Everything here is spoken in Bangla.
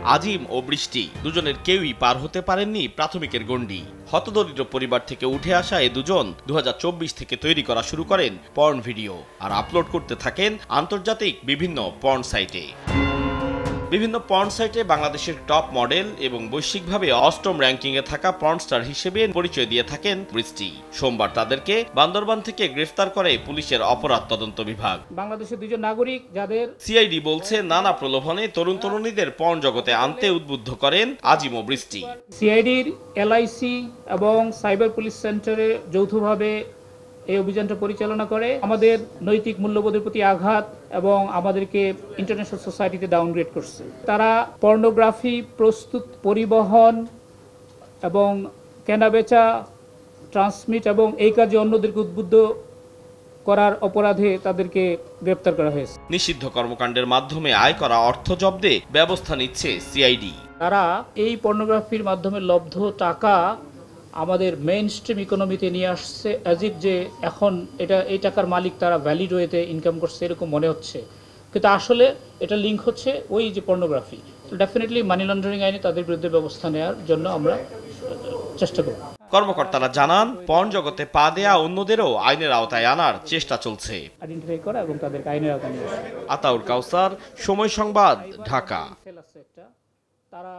আজিম ও বৃষ্টি দুজনের কেউই পার হতে পারেননি প্রাথমিকের গণ্ডি। হতদরিদ্র পরিবার থেকে উঠে আসা এ দুজন 2024 থেকে তৈরি করা শুরু করেন পর্ন ভিডিও আর আপলোড করতে থাকেন আন্তর্জাতিক বিভিন্ন পর্ন সাইটে। বিভিন্ন পর্ন সাইটে বাংলাদেশের টপ মডেল এবং বৈশ্বিকভাবে অষ্টম র্যাঙ্কিংয়ে থাকা পর্নস্টার হিসেবে পরিচয় দিয়ে থাকেন বৃষ্টি। সোমবার তাদেরকে বান্দরবান থেকে গ্রেফতার করে পুলিশের অপরাধ তদন্ত বিভাগ। বাংলাদেশের দুজন নাগরিক যাদের সিআইডি বলছে নানা প্রলোভনে তরুণ তরুণীদের পর্ন জগতে আনতে উদ্বুদ্ধ করেন আজিম ও বৃষ্টি। সিআইডির এলআইসি এবং সাইবার পুলিশ সেন্টারে যৌথভাবে এই অভিযানটা পরিচালনা করে। আমাদের নৈতিক মূল্যবোধের প্রতি আঘাত এবং আমাদেরকে ইন্টারন্যাশনাল সোসাইটিতে ডাউনগ্রেড করছে। তারা পর্নোগ্রাফি প্রস্তুত, পরিবহন এবং কেনাবেচা, ট্রান্সমিট এবং এই কাজে অন্যদেরকে উদ্বুদ্ধ করার অপরাধে তাদেরকে গ্রেপ্তার করা হয়েছে। নিষিদ্ধ কর্মকাণ্ডের মাধ্যমে আয় করা অর্থ জব্দে ব্যবস্থা নিচ্ছে সিআইডি। তারা এই পর্নোগ্রাফির মাধ্যমে লব্ধ টাকা আমাদের মেইন স্ট্রিম ইকোনমিতে নিয়ে আসছে, অ্যাজ ইফ যে এখন এই টাকার মালিক তারা ভ্যালিড ওয়েতে ইনকাম করছে এরকম মনে হচ্ছে, কিন্তু আসলে এটা লিঙ্ক হচ্ছে ওই যে পর্নোগ্রাফি। ডেফিনেটলি মানি লন্ডারিং আইনে তাদের বিরুদ্ধে ব্যবস্থা নেওয়ার জন্য আমরা চেষ্টা করব। কর্মকর্তারা জানান পর্ন জগতে পা দেয়া অন্যদেরও আইনের আওতায় আনার চেষ্টা চলছে। আইডেন্টিফাই করা এবং তাদেরকে আইনের আওতায় নিয়ে আসা। আতাউর কাউসার, সময় সংবাদ, ঢাকা। তারা